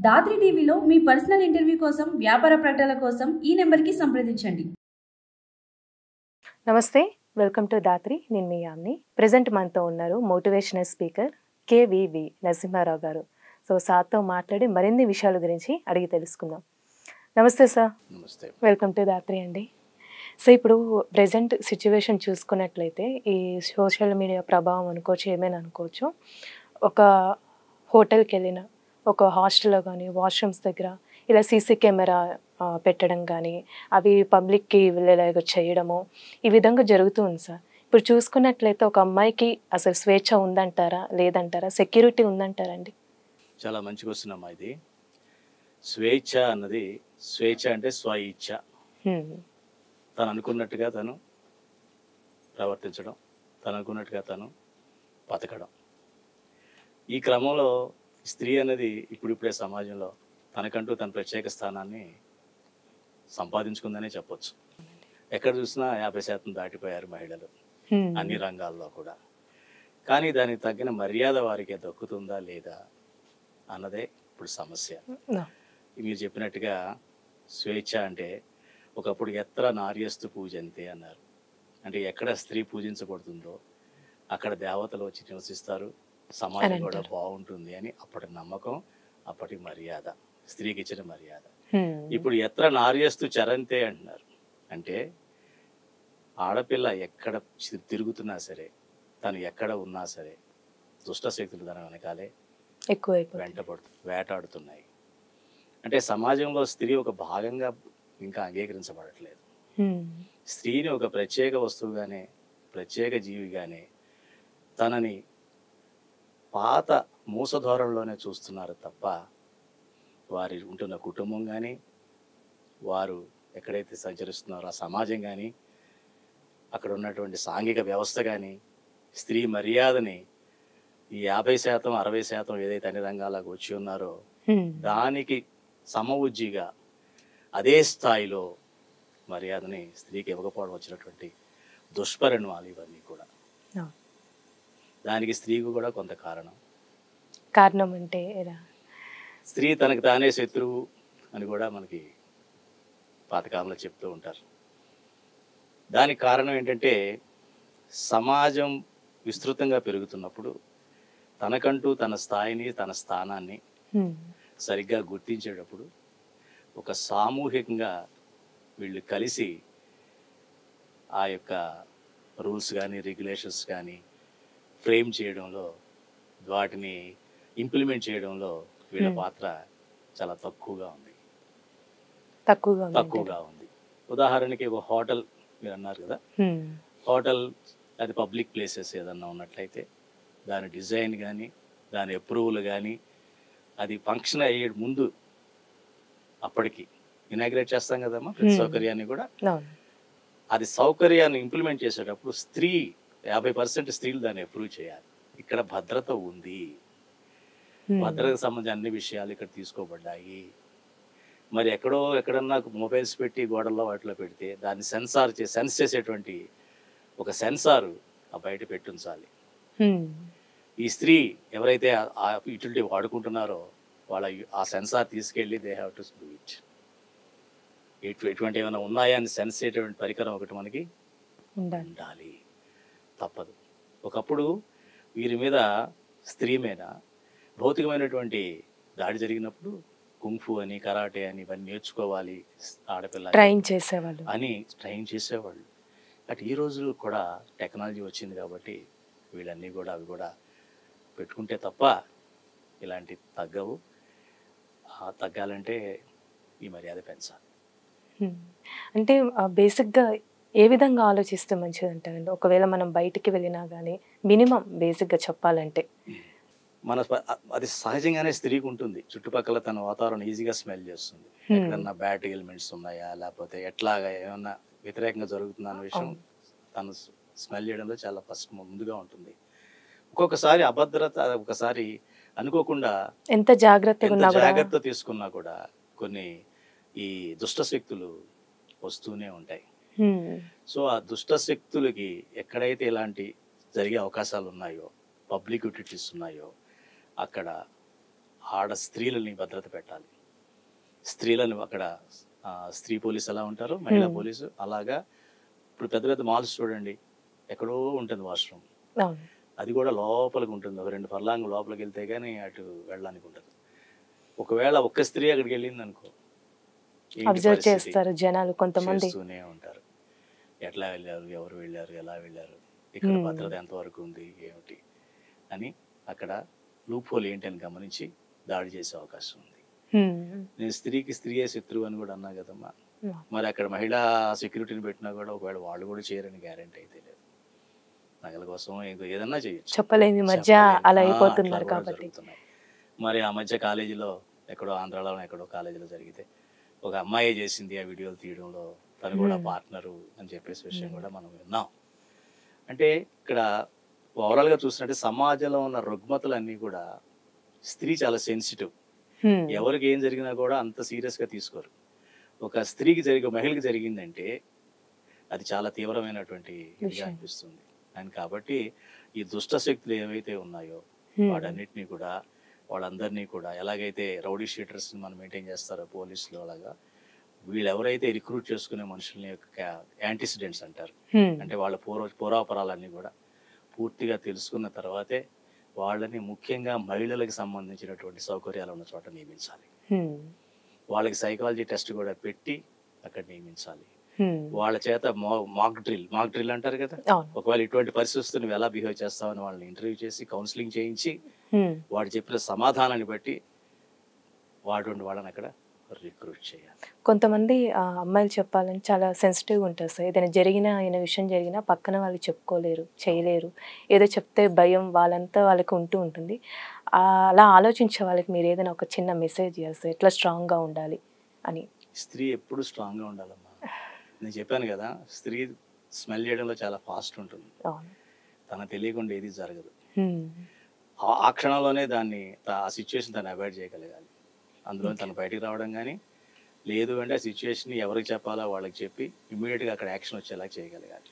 దాత్రి టీవీలో మీ personal interview కోసం, వ్యాపార ప్రకటనల కోసం ఈ నెంబర్కి సంప్రదించండి. నమస్తే, వెల్కమ్ టు దాత్రి. నేను మీ యామ్ని. ప్రజెంట్ మనతో ఉన్నారు మోటివేషనల్ స్పీకర్ కేవీవి నరసింహారావు గారు. సో సార్తో మాట్లాడి మరిన్ని విషయాల గురించి అడిగి తెలుసుకుందాం. నమస్తే సార్. నమస్తే. వెల్కమ్ టు దాత్రి అండి. సో ఇప్పుడు ప్రజెంట్ సిచ్యువేషన్ చూసుకున్నట్లయితే ఈ సోషల్ మీడియా ప్రభావం అనుకోవచ్చు, ఏమైనా అనుకోవచ్చు. ఒక హోటల్కి వెళ్ళిన, ఒక హాస్టల్లో కానీ వాష్రూమ్స్ దగ్గర ఇలా సీసీ కెమెరా పెట్టడం కానీ, అవి పబ్లిక్కి వెళ్ళేలాగా చేయడము, ఈ విధంగా జరుగుతూ ఉంది సార్. ఇప్పుడు చూసుకున్నట్లయితే ఒక అమ్మాయికి అసలు స్వేచ్ఛ ఉందంటారా, లేదంటారా, సెక్యూరిటీ ఉందంటారండి? చాలా మంచి క్వశ్చన్ అమ్మా ఇది. స్వేచ్ఛ అన్నది, స్వేచ్ఛ అంటే స్వ ఇచ్ఛ. తను అనుకున్నట్టుగా తను ప్రవర్తించడం, తను అనుకున్నట్టుగా తను బతకడం. ఈ క్రమంలో స్త్రీ అనేది ఇప్పుడిప్పుడే సమాజంలో తనకంటూ తన ప్రత్యేక స్థానాన్ని సంపాదించుకుందనే చెప్పొచ్చు. ఎక్కడ చూసినా 50% దాటిపోయారు మహిళలు, అన్ని రంగాల్లో కూడా. కానీ దానికి తగిన మర్యాద వారికి దక్కుతుందా లేదా అన్నదే ఇప్పుడు సమస్య. మీరు చెప్పినట్టుగా స్వేచ్ఛ అంటే ఒకప్పుడు ఎత్ర నార్యస్తు పూజంతే అన్నారు. అంటే ఎక్కడ స్త్రీ పూజించబడుతుందో అక్కడ దేవతలు వచ్చి నివసిస్తారు, సమాజం కూడా బాగుంటుంది అని అప్పటి నమ్మకం, అప్పటి మర్యాద, స్త్రీకి ఇచ్చిన మర్యాద. ఇప్పుడు ఎత్ర నార్యస్తు చరంతే అంటున్నారు. అంటే ఆడపిల్ల ఎక్కడ తిరుగుతున్నా సరే, తను ఎక్కడ ఉన్నా సరే, దుష్ట శక్తులు తన వెనకాలే వేటాడుతున్నాయి. అంటే సమాజంలో స్త్రీ ఒక భాగంగా ఇంకా అంగీకరించబడట్లేదు. స్త్రీని ఒక ప్రత్యేక వస్తువుగానే, ప్రత్యేక జీవిగానే, తనని పాత మూసధోరణిలోనే చూస్తున్నారు తప్ప వారి ఉంటున్న కుటుంబం కానీ, వారు ఎక్కడైతే సంచరిస్తున్నారో ఆ సమాజం కానీ, అక్కడ ఉన్నటువంటి సాంఘిక వ్యవస్థ కానీ స్త్రీ మర్యాదని ఈ 50% 60% ఏదైతే అన్ని రంగాలకు వచ్చి ఉన్నారో దానికి సమవుజ్జిగా అదే స్థాయిలో మర్యాదని స్త్రీకి ఇవ్వకపోవడం వచ్చినటువంటి దుష్పరిణామాలు ఇవన్నీ కూడా. దానికి స్త్రీకి కూడా కొంత కారణం అంటే స్త్రీ తనకు తానే శత్రువు అని కూడా మనకి పాతకాలంలో చెప్తూ ఉంటారు. దానికి కారణం ఏంటంటే సమాజం విస్తృతంగా పెరుగుతున్నప్పుడు తనకంటూ తన స్థాయిని, తన స్థానాన్ని సరిగ్గా గుర్తించేటప్పుడు ఒక సామూహికంగా వీళ్ళు కలిసి ఆ యొక్క రూల్స్ కానీ, రెగ్యులేషన్స్ కానీ ఫ్రేమ్ చేయడంలో, వాటిని ఇంప్లిమెంట్ చేయడంలో వీళ్ళ పాత్ర చాలా తక్కువగా ఉంది. ఉదాహరణకి ఒక హోటల్ మీరు అన్నారు కదా, హోటల్ అది పబ్లిక్ ప్లేసెస్ ఏదన్నా ఉన్నట్లయితే దాని డిజైన్ కానీ, దాని అప్రూవల్ కానీ, అది ఫంక్షన్ అయ్యే ముందు అప్పటికి ఇనాగ్రేట్ చేస్తాం కదమ్మా ప్రతి సౌకర్యాన్ని కూడా. అది సౌకర్యాన్ని ఇంప్లిమెంట్ చేసేటప్పుడు స్త్రీ 50% స్త్రీలు దాన్ని అప్రూవ్ చేయాలి. ఇక్కడ భద్రత ఉంది, భద్రతకు సంబంధించిన అన్ని విషయాలు ఇక్కడ తీసుకోబడ్డాయి. మరి ఎక్కడన్నా మొబైల్స్ పెట్టి గోడల్లో వాటిలో పెడితే దాన్ని సెన్స్ చేసేటువంటి ఒక సెన్సార్ ఆ బయట పెట్టుంచాలి. ఈ స్త్రీ ఎవరైతే ఆ యూటిలిటీ వాడుకుంటున్నారో వాళ్ళ ఆ సెన్సార్ తీసుకెళ్ళి they have to do it. ఎటువంటి ఏమైనా ఉన్నాయా అని సెన్స్ చేసేటువంటి పరికరం ఒకటి మనకి ఉండాలి, తప్పదు. ఒకప్పుడు వీరి మీద, స్త్రీ మీద భౌతికమైనటువంటి దాడి జరిగినప్పుడు కుంఫు అని, కరాటే అని ఇవన్నీ నేర్చుకోవాలి ఆడపిల్ల ట్రైన్ చేసేవాళ్ళు. అటు ఈ రోజులు కూడా టెక్నాలజీ వచ్చింది కాబట్టి వీళ్ళన్నీ కూడా అవి కూడా పెట్టుకుంటే తప్ప ఇలాంటి తగ్గవు. తగ్గాలంటే ఈ మర్యాద పెంచాలి. అంటే బేసిక్గా ఏ విధంగా ఆలోచిస్తే మంచిది అంటారండి? ఒకవేళ మనం బయటికి వెళ్ళినా కానీ మినిమం బేసిక్గా చెప్పాలంటే అది సహజంగానే స్త్రీకి ఉంటుంది. చుట్టుపక్కల తన వాతావరణం ఈజీగా స్మెల్ చేస్తుంది. ఎక్కడన్నా బ్యాడ్ ఎలిమెంట్స్ ఉన్నాయా, లేకపోతే ఎట్లాగా ఏమన్నా వ్యతిరేకంగా జరుగుతుందా అన్న విషయం తను స్మెల్ చేయడంలో చాలా ఫస్ట్ ముందుగా ఉంటుంది. ఒక్కొక్కసారి అభద్రత, ఒకసారి అనుకోకుండా ఎంత జాగ్రత్త తీసుకున్నా కూడా కొన్ని ఈ దుష్ట శక్తులు వస్తూనే ఉంటాయి. సో ఆ దుష్ట శక్తులకి ఎక్కడైతే ఇలాంటి జరిగే అవకాశాలు ఉన్నాయో, పబ్లిక్ యూటిలిటీస్ ఉన్నాయో, అక్కడ ఆడ స్త్రీలని భద్రత పెట్టాలి. స్త్రీలను అక్కడ స్త్రీ పోలీసు ఎలా ఉంటారో మహిళా పోలీసు అలాగా. ఇప్పుడు పెద్ద పెద్ద మాల్స్ చూడండి, ఎక్కడో ఉంటుంది వాష్రూమ్, అది కూడా లోపలికి ఉంటుంది. ఒక 2 ఫర్లాంగ్ లోపలికి వెళ్తే కానీ అటు వెళ్ళడానికి ఉంటుంది. ఒకవేళ ఒక్క స్త్రీ అక్కడికి వెళ్ళింది అనుకో, అబ్జర్వ్ చేస్తారు జనాలు, కొంతమంది చేస్తూనే ఉంటారు. ఎట్లా వెళ్ళారు, ఎవరు వెళ్ళారు, ఎలా వెళ్ళారు, ఇక్కడ భద్రత ఎంతవరకు ఉంది ఏమిటి అని అక్కడ లూప్ హోల్ ఏంటి అని గమనించి దాడి చేసే అవకాశం ఉంది. నేను స్త్రీకి స్త్రీయే శత్రువు అని కూడా అన్నా కదమ్మా. మరి అక్కడ మహిళా సెక్యూరిటీని పెట్టినా కూడా ఒకవేళ వాళ్ళు కూడా చేయరని గ్యారెంటీ అయితే లేదు. నగల కోసం ఏదన్నా చేయొచ్చు, చెప్పలేని మధ్య అలా అయిపోతున్నారు కాబట్టి. మరి ఆ మధ్య కాలేజీలో ఎక్కడో ఆంధ్రాలో ఎక్కడో కాలేజీలో జరిగితే ఒక అమ్మాయి చేసింది ఆ వీడియోలు తీయడంలో, తను కూడా పార్ట్నరు అని చెప్పేసి విషయం కూడా మనం విన్నాం. అంటే ఇక్కడ ఓవరాల్గా చూసినట్టే సమాజంలో ఉన్న రుగ్మతలన్నీ కూడా స్త్రీ చాలా సెన్సిటివ్. ఎవరికి ఏం జరిగినా కూడా అంత సీరియస్గా తీసుకోరు. ఒక స్త్రీకి మహిళకి జరిగిందంటే అది చాలా తీవ్రమైనటువంటి ఇదిగా అనిపిస్తుంది. అండ్ కాబట్టి ఈ దుష్ట శక్తులు ఏవైతే ఉన్నాయో వాటన్నిటినీ కూడా, వాళ్ళందరినీ కూడా ఎలాగైతే రౌడీ షీటర్స్ మనం మెయింటైన్ చేస్తారో పోలీసులు, అలాగా వీళ్ళు ఎవరైతే రిక్రూట్ చేసుకునే మనుషుల్ని యాంటిసిడెంట్స్ అంటారు. అంటే వాళ్ళ పూర్వాపరాలన్నీ కూడా పూర్తిగా తెలుసుకున్న తర్వాతే వాళ్ళని ముఖ్యంగా మహిళలకు సంబంధించినటువంటి సౌకర్యాలు ఉన్న చోట నియమించాలి. వాళ్ళకి సైకాలజీ టెస్ట్ కూడా పెట్టి అక్కడ నియమించాలి. వాళ్ళ చేత మాక్ డ్రిల్ అంటారు కదా, ఒకవేళ ఇటువంటి పరిస్థితులు నువ్వు ఎలా బిహేవ్ చేస్తావని వాళ్ళని ఇంటర్వ్యూ చేసి కౌన్సిలింగ్ చేయించి వాడు చెప్పిన సమాధానాన్ని బట్టి వాళ్ళని అక్కడ రిక్రూట్ చేయాలి. కొంతమంది అమ్మాయిలు చెప్పాలని చాలా సెన్సిటివ్గా ఉంటారు సార్. ఏదైనా విషయం జరిగినా పక్కన వాళ్ళు చెప్పుకోలేరు, చేయలేరు. ఏదో చెప్తే భయం వాళ్ళంతా వాళ్ళకి ఉంటుంది. అలా ఆలోచించే వాళ్ళకి మీరు ఏదైనా ఒక చిన్న మెసేజ్ చేస్తారు, ఎట్లా స్ట్రాంగ్గా ఉండాలి అని? స్త్రీ ఎప్పుడు స్ట్రాంగ్గా ఉండాలమ్మా. నేను చెప్పాను కదా, స్త్రీ స్మెల్ చేయడంలో చాలా ఫాస్ట్ ఉంటుంది. తనకు తెలియకుండా ఏది జరగదు. ఆ క్షణంలోనే ఆ సిచ్యువేషన్ తను అవాయిడ్ చేయగలగాలి. అందులో తను బయటికి రావడం కానీ, లేదు అంటే ఆ సిచ్యువేషన్ ఎవరికి చెప్పాలో వాళ్ళకి చెప్పి ఇమ్మీడియట్గా అక్కడ యాక్షన్ వచ్చేలా చేయగలగాలి.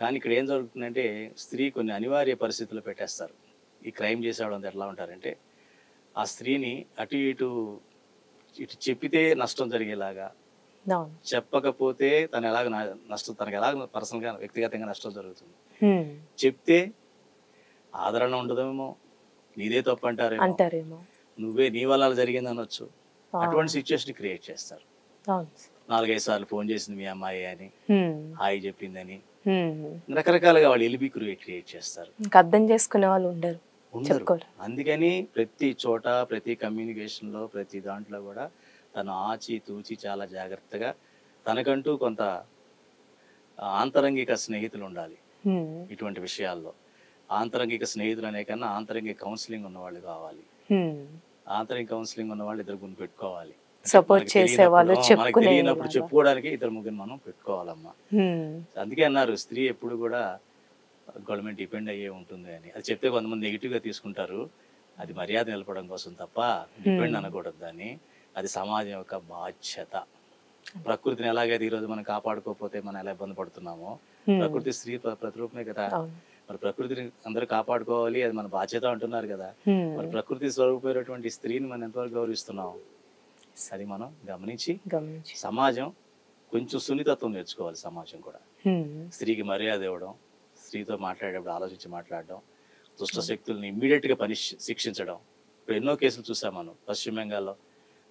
కానీ ఇక్కడ ఏం జరుగుతుందంటే స్త్రీ కొన్ని అనివార్య పరిస్థితుల్లో పెట్టేస్తారు. ఈ క్రైమ్ చేసేవాళ్ళంతా ఎట్లా ఉంటారంటే ఆ స్త్రీని అటు ఇటు చెప్పితే నష్టం జరిగేలాగా, చెప్పకపోతే తనకు ఎలాగ పర్సనల్గా వ్యక్తిగతంగా నష్టం జరుగుతుంది. చెప్తే ఆదరణ ఉండదేమో, నీదే తప్పు అంటారేమో, నువ్వే నీ వల్ల జరిగింది అనొచ్చు. అటువంటి సిచ్యువేషన్ క్రియేట్ చేస్తారు. 4-5 సార్లు ఫోన్ చేసింది మీ అమ్మాయి అని, హాయ్ చెప్పిందని, రకరకాలుగా వాళ్ళు ఎలిబి క్రియేట్ చేస్తారు. అర్థం చేసుకునే వాళ్ళు ఉండరు. అందుకని ప్రతి చోట, ప్రతి కమ్యూనికేషన్ లో, ప్రతి దాంట్లో కూడా తను ఆచి తూచి చాలా జాగ్రత్తగా, తనకంటూ కొంత ఆంతరంగిక స్నేహితులు ఉండాలి. ఇటువంటి విషయాల్లో ఆంతరంగిక స్నేహితులు అనే కన్నా ఆంతరంగిక కౌన్సిలింగ్ ఉన్నవాళ్ళు కావాలి. ఆంతరిక కౌన్సిలింగ్ ఉన్న వాళ్ళు 2 గురిని పెట్టుకోవాలి. సపోర్ట్ చేసే వాళ్ళు, మనకి తెలియనప్పుడు చెప్పుకోవడానికి 2-3 మనం పెట్టుకోవాలమ్మా. అందుకే అన్నారు స్త్రీ ఎప్పుడు కూడా గవర్నమెంట్ డిపెండ్ అయ్యే ఉంటుంది అని. అది చెప్తే కొంతమంది నెగిటివ్గా తీసుకుంటారు. అది మర్యాద నిలపడం కోసం తప్ప డిపెండ్ అనకూడదు. దాన్ని అది సమాజం యొక్క బాధ్యత. ప్రకృతిని ఎలాగైతే ఈరోజు మనం కాపాడుకోకపోతే మనం ఎలా ఇబ్బంది పడుతున్నామో, ప్రకృతి స్త్రీ ప్రతిరూపమే కదా. మరి ప్రకృతిని అందరూ కాపాడుకోవాలి, అది మన బాధ్యత అంటున్నారు కదా. మరి ప్రకృతి స్వరూపమైనటువంటి స్త్రీని మనం ఎంతవరకు గౌరవిస్తున్నాం, అది మనం గమనించి సమాజం కొంచెం సున్నితత్వం నేర్చుకోవాలి. సమాజం కూడా స్త్రీకి మర్యాద ఇవ్వడం, స్త్రీతో మాట్లాడేటప్పుడు ఆలోచించి మాట్లాడడం, దుష్ట శక్తుల్ని ఇమ్మీడియట్గా శిక్షించడం. ఇప్పుడు ఎన్నో కేసులు చూసాం మనం. పశ్చిమ బెంగాల్లో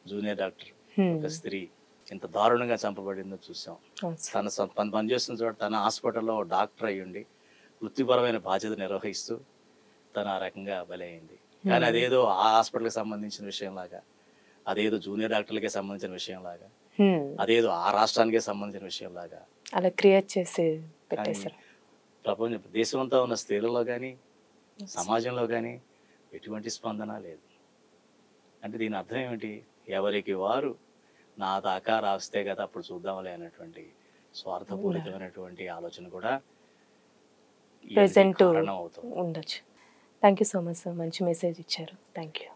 జూనియర్ డాక్టర్ ఒక స్త్రీ ఎంత దారుణంగా చంపబడిందో చూసాం. తన పనిచేస్తున్న చోట తన హాస్పిటల్లో డాక్టర్ అయ్యుండి వృత్తిపరమైన బాధ్యత నిర్వహిస్తూ తను ఆ రకంగా బలైంది. కానీ అదేదో ఆ హాస్పిటల్కి సంబంధించిన విషయంలాగా, అదేదో జూనియర్ డాక్టర్లకే సంబంధించిన విషయంలాగా, అదేదో ఆ రాష్ట్రానికే సంబంధించిన విషయంలాగా అలా క్రియేట్ చేసి పెట్టేశారు. దేశమంతా ఉన్న స్త్రీలలో కానీ సమాజంలో కానీ ఎటువంటి స్పందన లేదు. అంటే దీని అర్థం ఏమిటి? ఎవరికి వారు నా దాకా రాస్తే కదా అప్పుడు చూద్దాంలే అన్నటువంటి స్వార్థపూరితమైనటువంటి ఆలోచన కూడా ప్రెజెంట్ ఉండొచ్చు. Thank you so much sir, మంచి మెసేజ్ ఇచ్చారు. Thank you.